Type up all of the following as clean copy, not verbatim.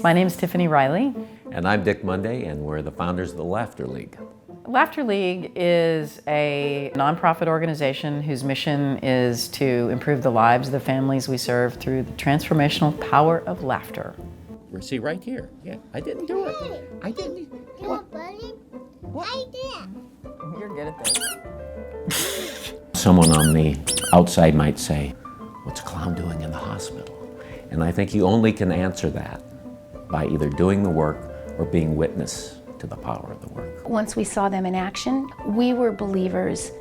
My name is Tiffany Riley. And I'm Dick Monday, and we're the founders of the Laughter League. Laughter League is a nonprofit organization whose mission is to improve the lives of the families we serve through the transformational power of laughter. See, right here. Yeah, I didn't do it. I didn't. What? What? I did. You're good at this. Someone on the outside might say, what's a clown doing in the hospital? And I think you only can answer that by either doing the work or being witness to the power of the work. Once we saw them in action, we were believers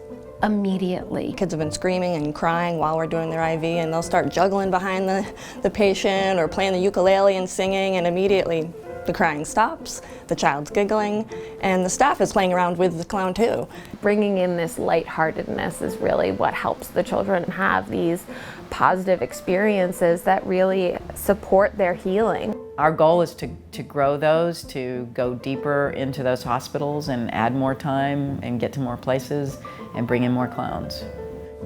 immediately. Kids have been screaming and crying while we're doing their IV, and they'll start juggling behind the patient or playing the ukulele and singing, and immediately the crying stops, the child's giggling, and the staff is playing around with the clown too. Bringing in this lightheartedness is really what helps the children have these positive experiences that really support their healing. Our goal is to grow those, to go deeper into those hospitals and add more time and get to more places and bring in more clowns.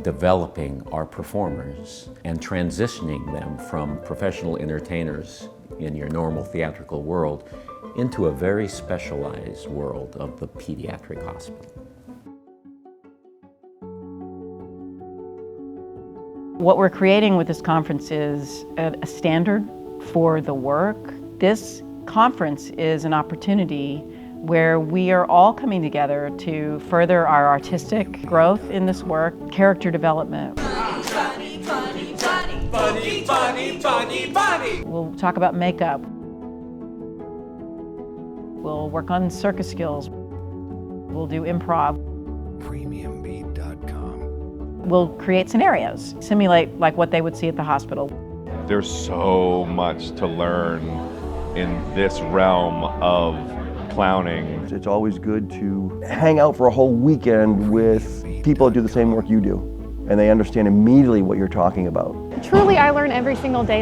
Developing our performers and transitioning them from professional entertainers in your normal theatrical world into a very specialized world of the pediatric hospital. What we're creating with this conference is a standard for the work. This conference is an opportunity where we are all coming together to further our artistic growth in this work, character development. Bunny, bunny, bunny, bunny, bunny, bunny, bunny. We'll talk about makeup. We'll work on circus skills. We'll do improv. Premiumbeat.com. We'll create scenarios, simulate like what they would see at the hospital. There's so much to learn in this realm of clowning. It's always good to hang out for a whole weekend with people that do the same work you do, and they understand immediately what you're talking about. Truly, I learn every single day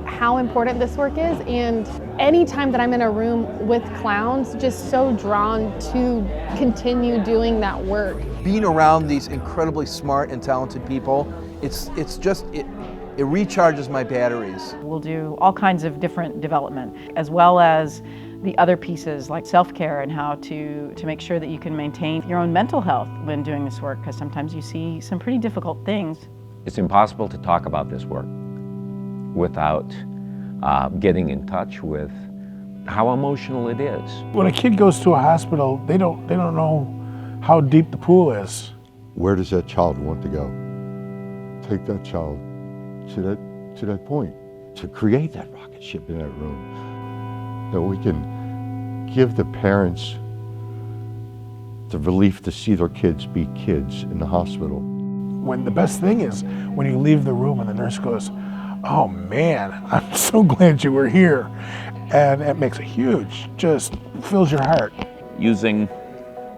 how important this work is, and anytime that I'm in a room with clowns, just so drawn to continue doing that work. Being around these incredibly smart and talented people, it recharges my batteries. We'll do all kinds of different development, as well as the other pieces like self-care and how to make sure that you can maintain your own mental health when doing this work, because sometimes you see some pretty difficult things. It's impossible to talk about this work without getting in touch with how emotional it is. When a kid goes to a hospital, they don't know how deep the pool is. Where does that child want to go? Take that child to that point, to create that rocket ship in that room, that we can give the parents the relief to see their kids be kids in the hospital. When the best thing is when you leave the room and the nurse goes, "Oh man, I'm so glad you were here," and it makes a huge, just fills your heart. Using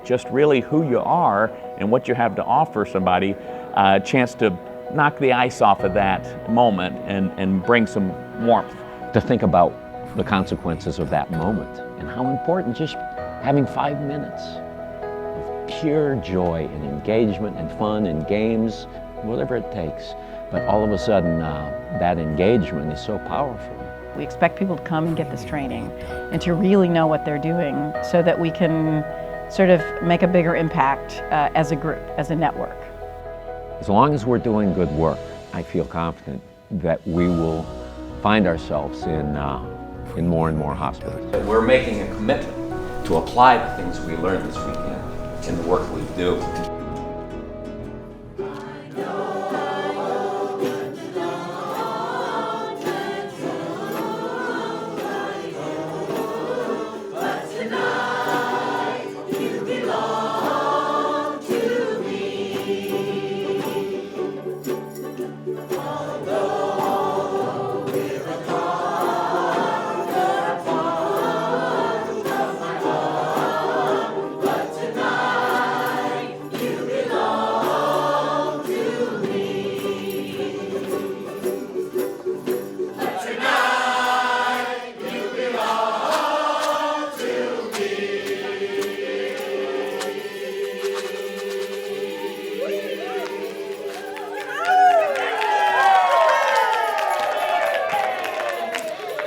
just really who you are and what you have to offer somebody a chance to knock the ice off of that moment and bring some warmth. To think about the consequences of that moment and how important just having 5 minutes of pure joy and engagement and fun and games, whatever it takes. But all of a sudden, that engagement is so powerful. We expect people to come and get this training and to really know what they're doing so that we can sort of make a bigger impact as a group, as a network. As long as we're doing good work, I feel confident that we will find ourselves in more and more hospitals. We're making a commitment to apply the things we learned this weekend in the work we do.